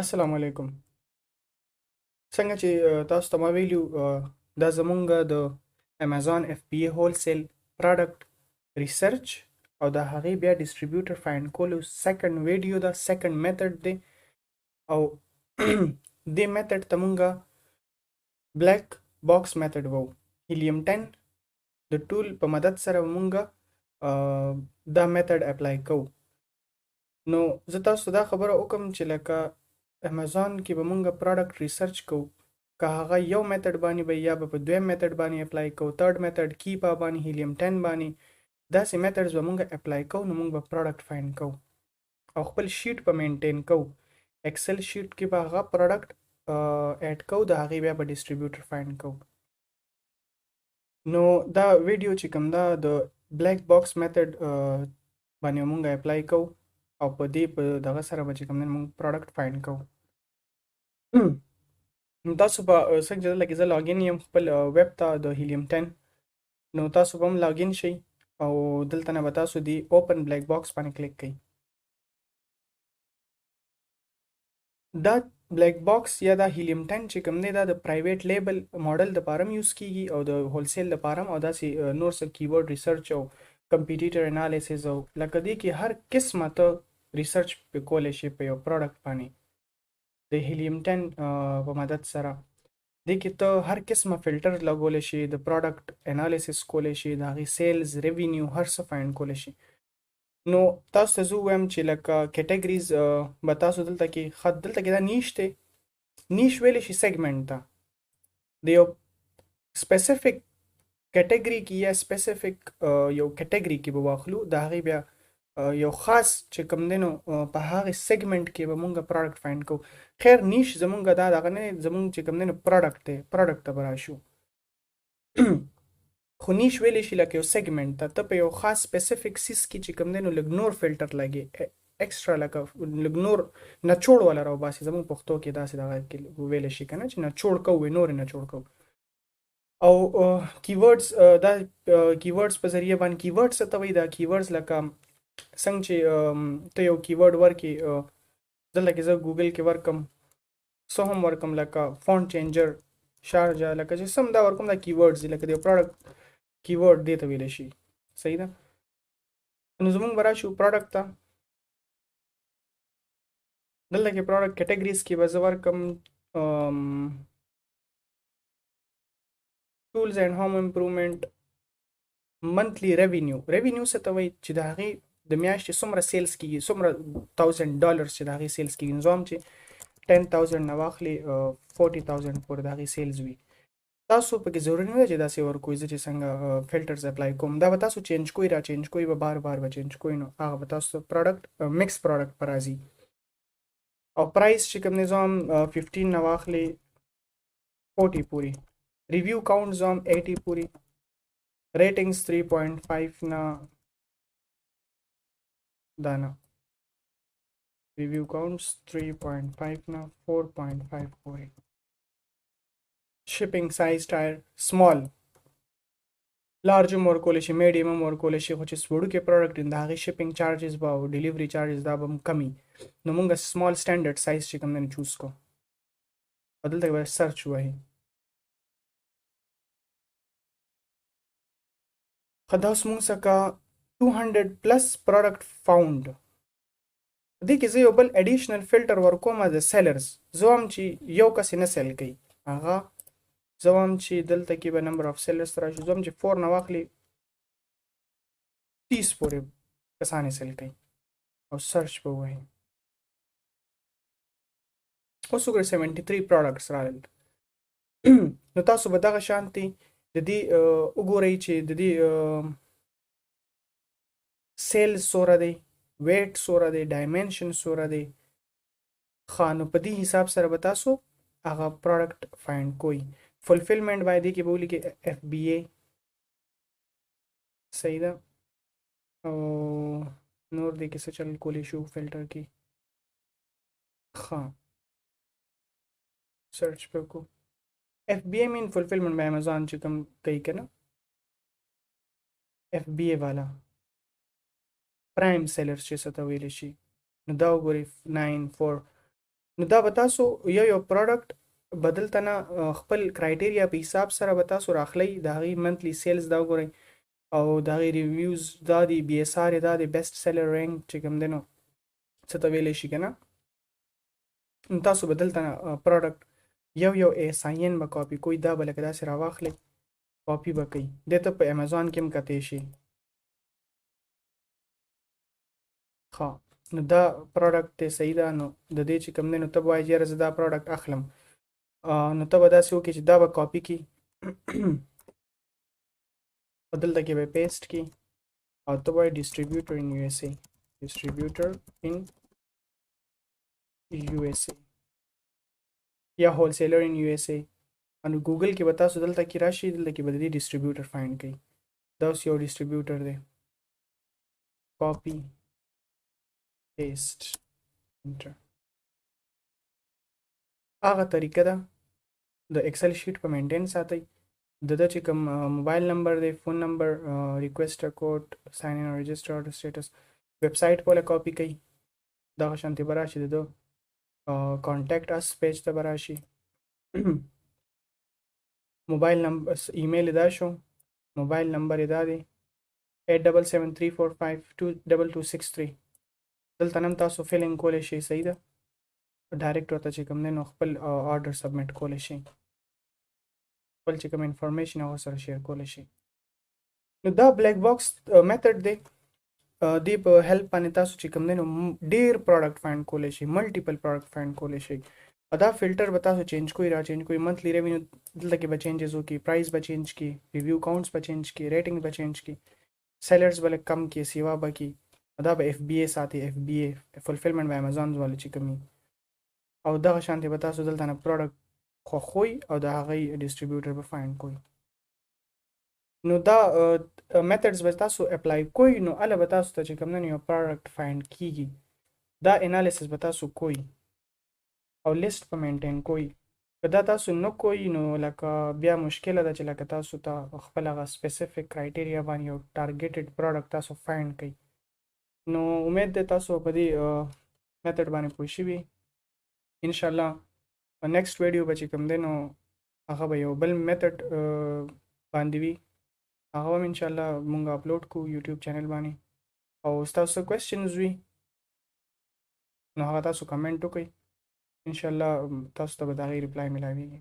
السلام علیکم. څنګه چې تاسو ته ما ویلو، دا زمونږ د امازون اف بی ای هولسیل پروډکټ ریسرچ او د هغې بیا ډیسټریبیوټر فایند کولو سیکنډ ویډیو ده، سیکنډ میتھډ دی. او دې میتھډ ته مونږه بلیک باکس میتھډ وو. هیلیم 10 د ټول په مدد سره مونږه دا میتھډ اپلای کوو. نو زه تاسو ته دا خبره وکم چې لکه امازون کې به مونږ پروډکټ ریسرچ کوو، که هغه یو میتھډ باندې به یا به په دویم میتھډ باندې اپلای کوو، تھرد میتھډ کیپا باندې، هیلیم 10 باندې، داسې میتھډز به مونږ اپلای کوو. نو مونږ به پروډکټ فایند کوو او خپل شیټ به مینټین کوو. ایکسل شیټ کې به هغه پروډکټ اډ کوو، د هغې بیا به ډیسټریبیوټر فایند کوو. نو دا ویډیو چې کوم دا د بلیک باکس میتھډ باندې مونږ اپلای کوو او په دې په دغه سره به چې کوم دی مونږ پروډکټ فایند کوو. نو تاسو به څنګه چې دلته کې زه لاګین یم خپل ویب ته د هیلیم 10. نو تاسو به هم لاګین شئ او دلته نه به تاسو دی اوپن بلیک باکس باندې کلیک کړئ. دا بلیک باکس یا دا هیلیم 10 چې کوم دی دا د پرایویټ لیبل ماډل دپاره هم یوز کیږي او د هولسیل دپاره هم، او داسې نور څه کیورډ ریسرچ او کمپیټیټر انالیسز او لکه دې کې هر قسمه ته ریسرچ پې کولی شي په یو پروډکټ باندې د هیلیم 10 په مدد سره. دې کې ته هر قسمه فلټر لګولی شي، د پروډکټ انالیسس کولی شي، د هغې سیلز ریوینیو هر څه فایند کولی شي. نو تاسو ته زه ووایم چې لکه کیټګریز به تاسو دلته کې دا نیش دی. نیش ویلی شي سیګمنټ ته د یو سپیسیفیک کیټګري کې یا سپیسیفیک یو کیټګري کې به واخلو، د هغې بیا یو خاص چې کوم دی نو په هغې سیګمنټ کې به مونږ پروډکټ فایند کوو. خیر نیش زمونږ دا دغه نه دی، زمونږ چې کوم دی نو پروډکټ دی، پروډکټ ته به راشو. خو نیش ویلی شي لکه یو سیګمنټ ته په یو خاص سپیسیفیک سیس کې چې کوم دی نو لږ نور فلټر لګي، ایکسټرا لکه لږ نور نچوړ والا راوباسي. زمونږ پښتو کې داسې دغه کې ویلی شي که نه چې نچوړ کوو، نور یې نچوړ کوو. او کیورډز، دا کیورډز په ذریعه باندې، کیورډز څه ته وایي؟ دا کیورډز لکه څنګه چې ته یو کیورډ ورکې، دلته کې زه ګوګل کې ورکم، څه هم ورکم لکه فونټ چینجر، شارجه، لکه چې سم دا ورکوم، دا کیورډز دي، لکه د یو پروډکټ کیورډ دې ته ویلی شي. صحیح ده. نو زمونږ به راشو پروډکټ ته. دلته کې پروډکټ کیټګریز کې به زه ورکم ټولز اینډ هوم امپروومنټ، منتلی ریوینیو. ریوینیو څه ته وایي؟ چې د هغې د میاشتې څومره سیلز کېږي، څومره $1000 چې د هغې سیلز کېږي. نظام چې 10,000 نه واخلي 40,000 پورې د هغې سیلز وي. تاسو پکې ضروري نه ده چې داسې ورکوئ. زه چې څنګه فلټرز اپلای کوم، دا به تاسو چینج کوئ، را چینج کوئ به بار بار به چینج کوئ، نو هغه به تاسو پروډکټ مکس پروډکټ به راځي. او پرایس چې کوم نظام 15 نه واخلي 40 پورې. ریویو کاونټ نظام 80 پورې. ریټینګز 3.5 نه، دا نه. ریویو کاونټس 3.5 نه 4.5 پورې. شپینګ سایز ټایر سمال، لارج هم ورکولی شي، میډیم هم ورکولی شي، خو چې وړوکی پروډکټ د هغې شپینګ چارجز به او ډیلیوري چارجز دا به هم کمي. نو مونږ سمال سټنډرډ سایز چې کوم دی چوز کو او دلته به سرچ ووهي. ښه، دا اوس مونږ څخه 200+ پروډکټ فاوند. دې کې زه یو بل اډیشنل فلټر ورکوم د سیلرز. زه وایم چې یو کس یې نه سیل کوي، هغه زه وایم چې دلته کې به نمبر آف سیلرز ته راشي. زه وایم چې 4 نه واخلي 30 پورې کسان یې سیل کوي او سرچ به ووهي. اوس وګورئ 73 پروډکټس راغلل. نو تاسو به دغه شانتې د دې وګورئ چې د دې سیلز څومره دی، ویټ څومره دی، ډایمنشن څومره دی. ښه، نو په دې حساب سره به تاسو هغه پروډکټ فایند کوئ. فلفلمنټ باید دې کې به ولیکئ FBA. صحیح ده. او نور دې کې څه چل کولی شو فلټر کې. ښه، سرچ به وکړو. FBA مین فلفلمنټ به امازون چې کوم کوي که نه، FBA والا پرایم سیلرز چې څه ته ویلی شي. نو دا وګورئ 9 4 نو دا به تاسو یو پروډکټ بدلته نه خپل کرایټیریا په حساب سره به تاسو راخلی د هغې منتلی سیلز دا وګورئ او د هغې ریویوز دا دی بی اس آر دا دی بیسټ سیلر رینک چې کوم دی نو څه ته ویلی شي که نه نو تاسو به دلته پروډکټ یو ایساین به کاپي کوئ دا به لکه داسې راواخلئ کاپي به کوئ دې ته په امیزان کې هم کتی شي ښه نو دا پروډکټ دی صحیح ده نو د دې چې کوم دی نو ته به وایې چې یاره زه دا پروډکټ اخلم نو ته به داسې وکړې چې دا به کاپي کړي او دلته کې به پیسټ کړي او ته وایې ډسټریبیوټر ان یو اس ای ډسټریبیوټر ان یو اس ای یا هولسیلر ان یو اس ای نو ګوګل کې به تاسو دلته کې راشي دلته کې به د دې ډسټریبیوټر فایند کړئ دا اوس یو ډسټریبیوټر دی کاپي پیسټ انټر هغه طریقه ده د ایکسل شیټ په مینټین ساتئ د ده چې کوم موبایل نمبر دی فون نمبر ریکویسټر کوډ ساین ان رجسټر سټیټس ویب سایټ په کاپي کوي دغه شانتې به راشي د ده کانټیکټ اس پیج ته به راشي موبایل نمبر ایمیل دا شو موبایل نمبر دا دی 8773452263 دلته نم تاسو فیلینګ کولی شئ صحیح ده ډایرکټ ورته چې کوم دی نو خپل آرډر سبمیټ کولی شئ خپل چې کوم انفارمیشن هغه سره شیر کولی شئ نو دا بلیک باکس میتھډ دی دې په هیلپ باندې تاسو چې کوم دی نو ډیر پروډکټ فایند کولی شئ ملټیپل پروډکټ فایند کولی شئ دا فلټر به تاسو چینج کوئ را چینج کوئ منتلی ریونیو دلته کې به چینجز وکړي پرایس به چینج کړي ریویو کاونټس به چینج کړي ریټینګ به چینج کړي سیلرز به لږ کم کړي سیوا به کړي دا به اف بی ای ساتي اف بی ای فلفلمنټ به امیزان والو چې کوم او دغه شانتې به تاسو دلته نه پروډکټ خوښوئ او د هغې ډسټریبیوټر به فایند کوئ نو دا میتھډز به تاسو اپلای کوئ نو هله به تاسو ته چې کوم یو پروډکټ فایند کیږي دا انالیسس به تاسو کوئ او لیست په مینټین کوئ که دا تاسو نه کوئ نو لکه بیا مشکله ده چې لکه تاسو ته خپل هغه سپیسیفیک کرایټیریا باندې یو ټارګیټډ پروډکټ تاسو فایند کړئ نو امید ده تاسو په دې میتھډ باندې پوه شوي انشاءالله نیکسټ ویډیو به چې کوم دی نو هغه به یو بل میتھډ باندې وي هغه هم انشاءالله مونږ اپلوډ کوو یوټیوب چینل باندې او ستاسو کوېسچنز وي نو هغه تاسو کمنټ وکړئ انشاءالله تاسو ته به د هغې ریپلای میلاویږي